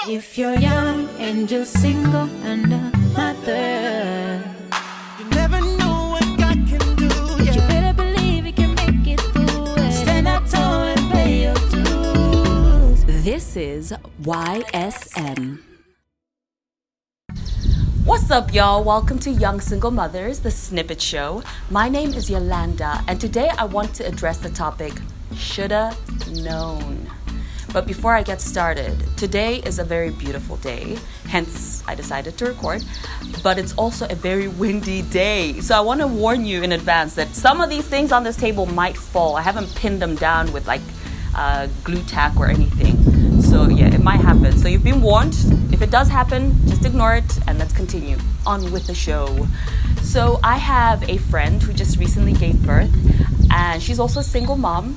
If you're young and just single and a mother, You never know what God can do. but you better believe you can make it through it. Stand up tall and pay your dues. This is YSM. What's up, y'all? Welcome to Young Single Mothers, the Snippet Show. My name is Yolanda, and today I want to address the topic, shoulda known. But before I get started, today is a very beautiful day, hence I decided to record, but it's also a very windy day. So I want to warn you in advance that some of these things on this table might fall. I haven't pinned them down with glue tack or anything. So yeah, it might happen. So you've been warned. If it does happen, just ignore it and let's continue on with the show. So I have a friend who just recently gave birth, and she's also a single mom.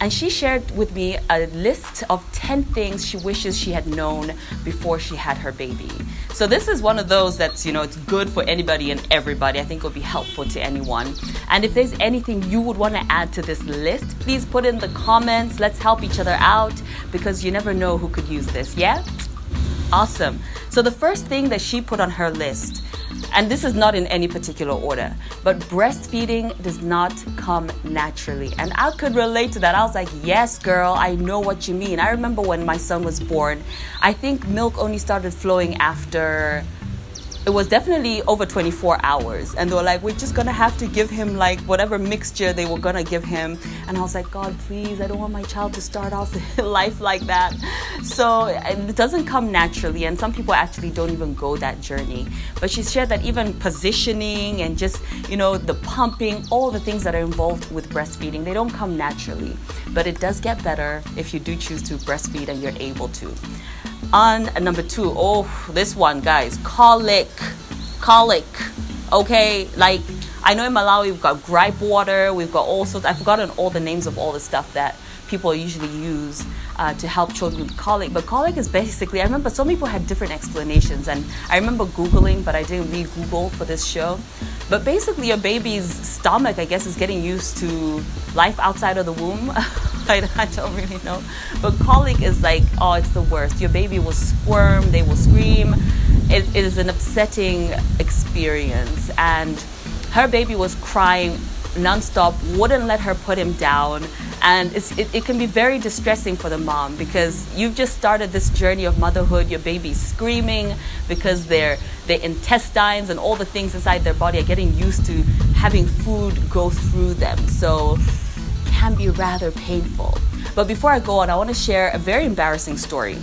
And she shared with me a list of 10 things she wishes she had known before she had her baby. So this is one of those that's, it's good for anybody and everybody. I think it will be helpful to anyone. And if there's anything you would want to add to this list, please put in the comments. Let's help each other out because you never know who could use this, yeah? Awesome. So the first thing that she put on her list, and this is not in any particular order, but breastfeeding does not come naturally. And I could relate to that. I was like, yes, girl, I know what you mean. I remember when my son was born, I think milk only started flowing after, it was definitely over 24 hours. And they were like, we're just gonna have to give him whatever mixture they were gonna give him. And I was like, God, please, I don't want my child to start off life like that. So it doesn't come naturally. And some people actually don't even go that journey. But she shared that even positioning and just, the pumping, all the things that are involved with breastfeeding, they don't come naturally. But it does get better if you do choose to breastfeed and you're able to. On number 2, this one, guys, colic, okay? I know in Malawi we've got gripe water, we've got all sorts, I've forgotten all the names of all the stuff that people usually use to help children with colic. But colic is basically, I remember some people had different explanations, and I remember Googling, but I didn't re-Google for this show. But basically your baby's stomach, I guess, is getting used to life outside of the womb. I don't really know. But colic is it's the worst. Your baby will squirm, they will scream. It is an upsetting experience. And her baby was crying nonstop, wouldn't let her put him down. And it can be very distressing for the mom because you've just started this journey of motherhood. Your baby's screaming because their intestines and all the things inside their body are getting used to having food go through them. So can be rather painful. But before I go on, I want to share a very embarrassing story.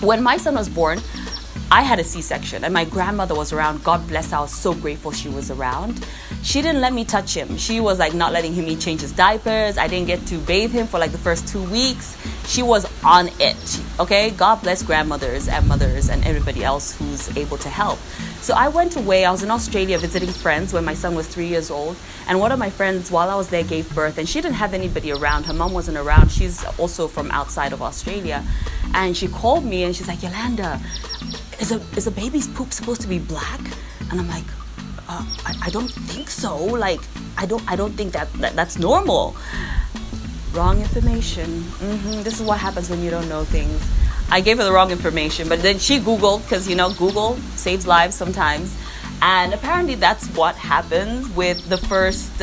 When my son was born, I had a C-section and my grandmother was around. God bless her, I was so grateful she was around. She didn't let me touch him. She was not letting him change his diapers. I didn't get to bathe him for the first 2 weeks. She was on it, okay? God bless grandmothers and mothers and everybody else who's able to help. So I went away. I was in Australia visiting friends when my son was 3 years old. And one of my friends, while I was there, gave birth. And she didn't have anybody around. Her mom wasn't around. She's also from outside of Australia. And she called me and she's like, Yolanda, is a baby's poop supposed to be black? And I'm like, I don't think so. I don't think that's normal. Wrong information. This is what happens when you don't know things. I gave her the wrong information, but then she Googled, because Google saves lives sometimes, and apparently that's what happens with the first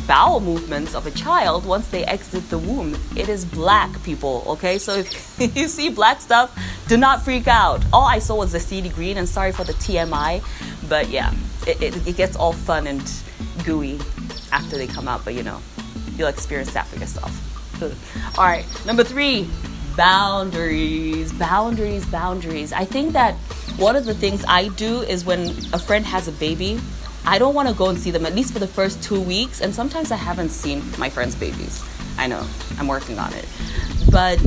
bowel movements of a child once they exit the womb. It is black, people. Okay, so if you see black stuff, do not freak out. All I saw was the seedy green, and sorry for the TMI, but yeah, it gets all fun and gooey after they come out, but you'll experience that for yourself. All right, number 3. Boundaries. I think that one of the things I do is when a friend has a baby, I don't want to go and see them at least for the first 2 weeks. And sometimes I haven't seen my friends' babies. I know, I'm working on it. But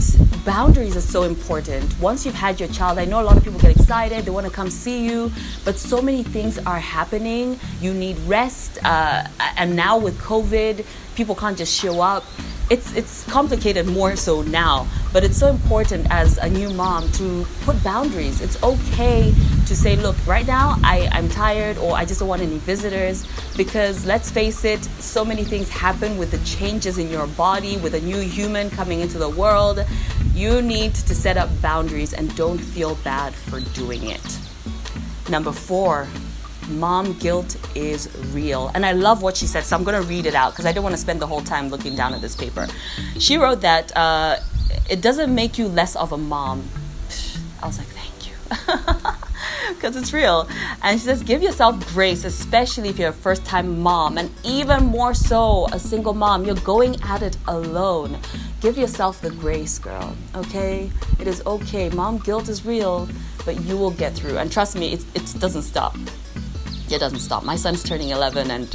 boundaries are so important. Once you've had your child, I know a lot of people get excited, they want to come see you, but so many things are happening. You need rest. And now with COVID, people can't just show up. It's complicated more so now, but it's so important as a new mom to put boundaries. It's okay to say, look, right now I'm tired, or I just don't want any visitors, because let's face it, so many things happen with the changes in your body, with a new human coming into the world. You need to set up boundaries and don't feel bad for doing it. Number 4, mom guilt is real. And I love what she said, so I'm going to read it out because I don't want to spend the whole time looking down at this paper. She wrote that it doesn't make you less of a mom. I was like, thank you. Because it's real. And she says, give yourself grace, especially if you're a first-time mom, and even more so a single mom. You're going at it alone. Give yourself the grace, girl, okay? It is okay. Mom guilt is real, but you will get through. And trust me, it doesn't stop. It doesn't stop. My son's turning 11, and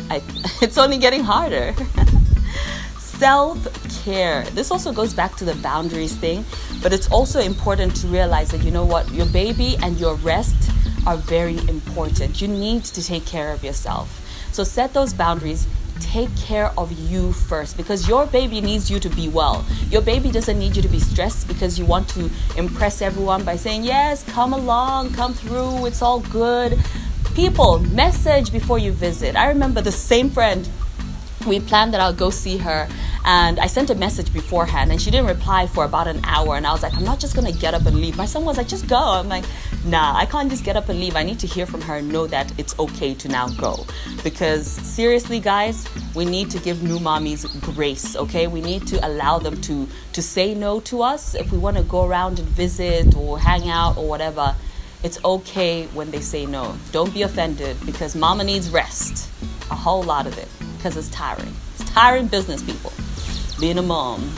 it's only getting harder. Self-care. This also goes back to the boundaries thing, but it's also important to realize that, you know what, your baby and your rest are very important. You need to take care of yourself. So set those boundaries. Take care of you first, because your baby needs you to be well. Your baby doesn't need you to be stressed because you want to impress everyone by saying, yes, come along, come through, it's all good. People, message before you visit. I remember the same friend, we planned that I'll go see her, and I sent a message beforehand, and she didn't reply for about an hour, and I was like, I'm not just gonna get up and leave. My son was like, just go. I'm like, nah, I can't just get up and leave. I need to hear from her and know that it's okay to now go. Because seriously, guys, we need to give new mommies grace, okay? We need to allow them to say no to us. If we want to go around and visit or hang out or whatever, it's okay when they say no. Don't be offended, because mama needs rest. A whole lot of it, because it's tiring. It's tiring business, people, being a mom.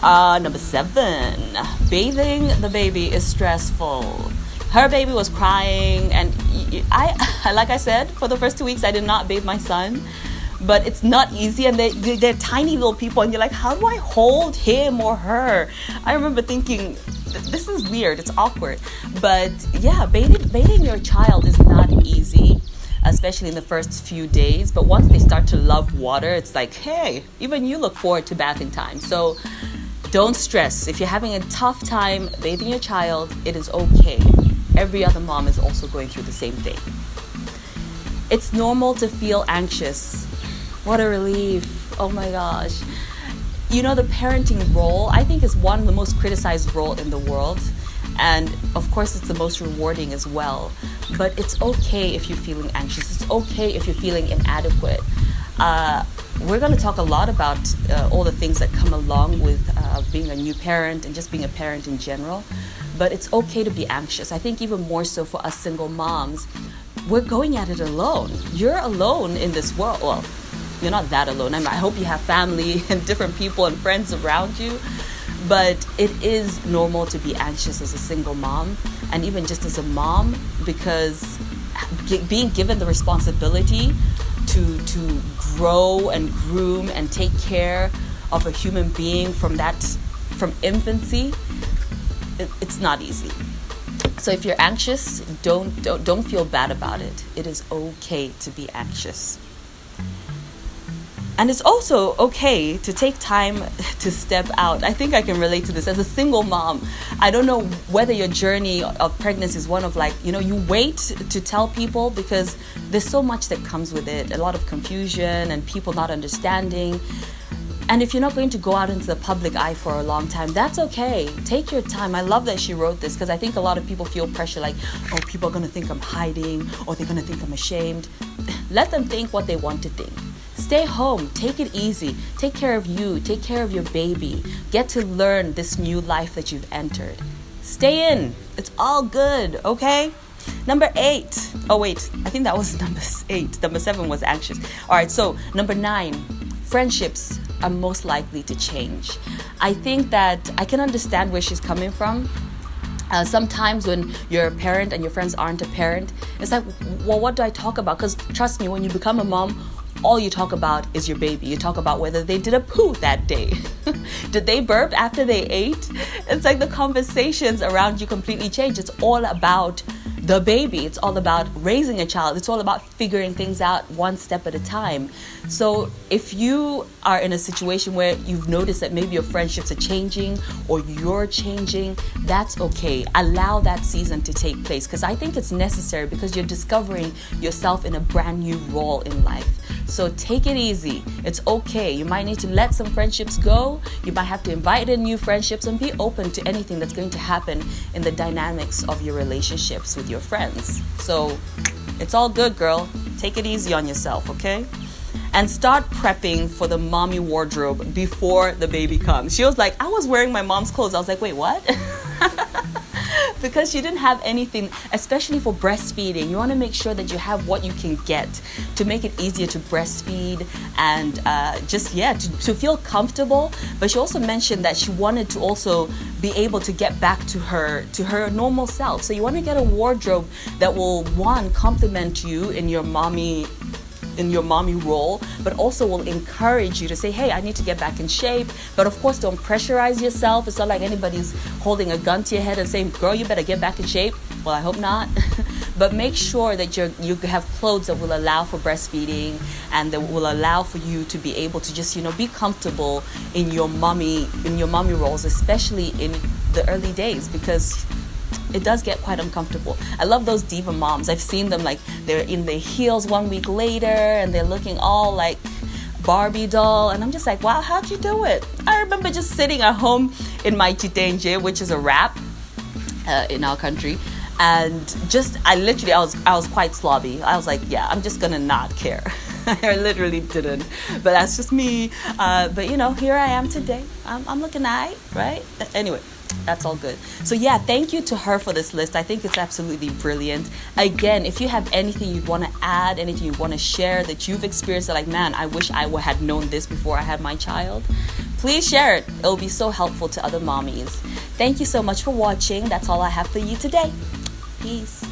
Number 7, bathing the baby is stressful. Her baby was crying, and I like I said, for the first 2 weeks I did not bathe my son, but it's not easy, and they're tiny little people, and you're like, how do I hold him or her? I remember thinking, this is weird, it's awkward. But yeah, bathing your child is not easy, especially in the first few days. But once they start to love water, it's like, hey, even you look forward to bathing time. So don't stress. If you're having a tough time bathing your child, it is okay. Every other mom is also going through the same thing. It's normal to feel anxious. What a relief. Oh my gosh. You know, the parenting role, I think, is one of the most criticized role in the world. And of course, it's the most rewarding as well. But it's okay if you're feeling anxious. It's okay if you're feeling inadequate. We're going to talk a lot about all the things that come along with being a new parent and just being a parent in general. But it's okay to be anxious. I think even more so for us single moms, we're going at it alone. You're alone in this world. Well, you're not that alone. I hope you have family and different people and friends around you. But it is normal to be anxious as a single mom, and even just as a mom, because being given the responsibility to grow and groom and take care of a human being from infancy, it's not easy. So if you're anxious, don't feel bad about it. It is okay to be anxious. And it's also okay to take time to step out. I think I can relate to this. As a single mom, I don't know whether your journey of pregnancy is one of like, you wait to tell people because there's so much that comes with it. A lot of confusion and people not understanding. And if you're not going to go out into the public eye for a long time, that's okay. Take your time. I love that she wrote this, because I think a lot of people feel pressure like, oh, people are going to think I'm hiding, or they're going to think I'm ashamed. Let them think what they want to think. Stay home. Take it easy. Take care of you. Take care of your baby. Get to learn this new life that you've entered. Stay in. It's all good, okay? Number 8. Oh, wait. I think that was number 8. Number 7 was anxious. All right, so number 9. Friendships are most likely to change. I think that I can understand where she's coming from. Sometimes when you're a parent and your friends aren't a parent, it's like, well, what do I talk about? Because trust me, when you become a mom, all you talk about is your baby. You talk about whether they did a poo that day. Did they burp after they ate? It's like the conversations around you completely change. It's all about the baby. It's all about raising a child. It's all about figuring things out one step at a time. So if you are in a situation where you've noticed that maybe your friendships are changing or you're changing, that's okay. Allow that season to take place, because I think it's necessary, because you're discovering yourself in a brand new role in life. So take it easy. It's okay. You might need to let some friendships go. You might have to invite in new friendships, and be open to anything that's going to happen in the dynamics of your relationships with your friends. So it's all good, girl. Take it easy on yourself, okay? And start prepping for the mommy wardrobe before the baby comes. She was like, I was wearing my mom's clothes. I was like, wait, what? Because she didn't have anything, especially for breastfeeding. You want to make sure that you have what you can get to make it easier to breastfeed and to feel comfortable. But she also mentioned that she wanted to also be able to get back to her normal self. So you want to get a wardrobe that will, one, complement you in your mommy role, but also will encourage you to say, hey, I need to get back in shape. But of course, don't pressurize yourself. It's not like anybody's holding a gun to your head and saying, girl, you better get back in shape. Well, I hope not. But make sure that you have clothes that will allow for breastfeeding and that will allow for you to be able to just, be comfortable in your mommy roles, especially in the early days, because it does get quite uncomfortable. I love those diva moms. I've seen them, like, they're in their heels 1 week later and they're looking all like Barbie doll, and I'm just like, wow, how'd you do it? I remember just sitting at home in my chitenje, which is a wrap in our country, and I was quite slobby. I was like, yeah, I'm just gonna not care. I literally didn't, but that's just me. But here I am today. I'm looking right? Anyway, that's all good. So yeah, thank you to her for this list. I think it's absolutely brilliant. Again, if you have anything you want to add, anything you want to share that you've experienced, like, man, I wish I had known this before I had my child, please share it. It'll be so helpful to other mommies. Thank you so much for watching. That's all I have for you today. Peace.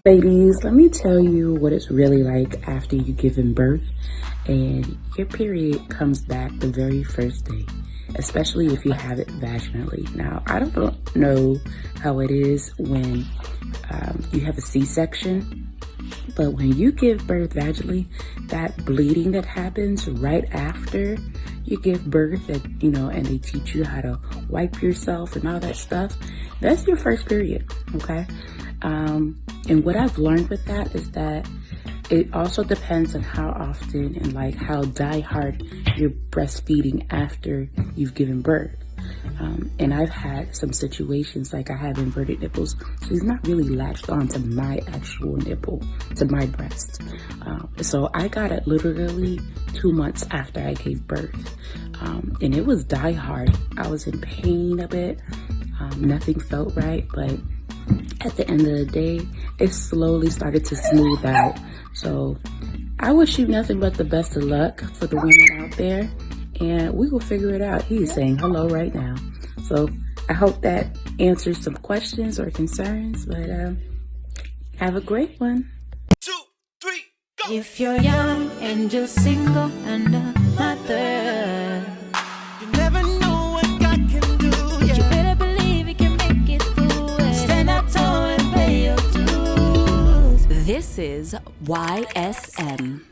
Ladies, let me tell you what it's really like after you've given birth and your period comes back the very first day, especially if you have it vaginally. Now, I don't know how it is when you have a C-section, but when you give birth vaginally, that bleeding that happens right after you give birth, and they teach you how to wipe yourself and all that stuff, that's your first period, okay? And what I've learned with that is that it also depends on how often and like how die-hard you're breastfeeding after you've given birth. And I've had some situations like I have inverted nipples, so he's not really latched on to my actual nipple, to my breast. So I got it literally 2 months after I gave birth. And it was die-hard. I was in pain a bit. Nothing felt right, but at the end of the day, it slowly started to smooth out. So I wish you nothing but the best of luck for the women out there, and we will figure it out. He is saying hello right now. So I hope that answers some questions or concerns, but have a great one. 2, 3, go! If you're young and just single and a mother, You never know what God can do. you better believe you can make it through it. Stand up tall and pay your dues. This is YSM.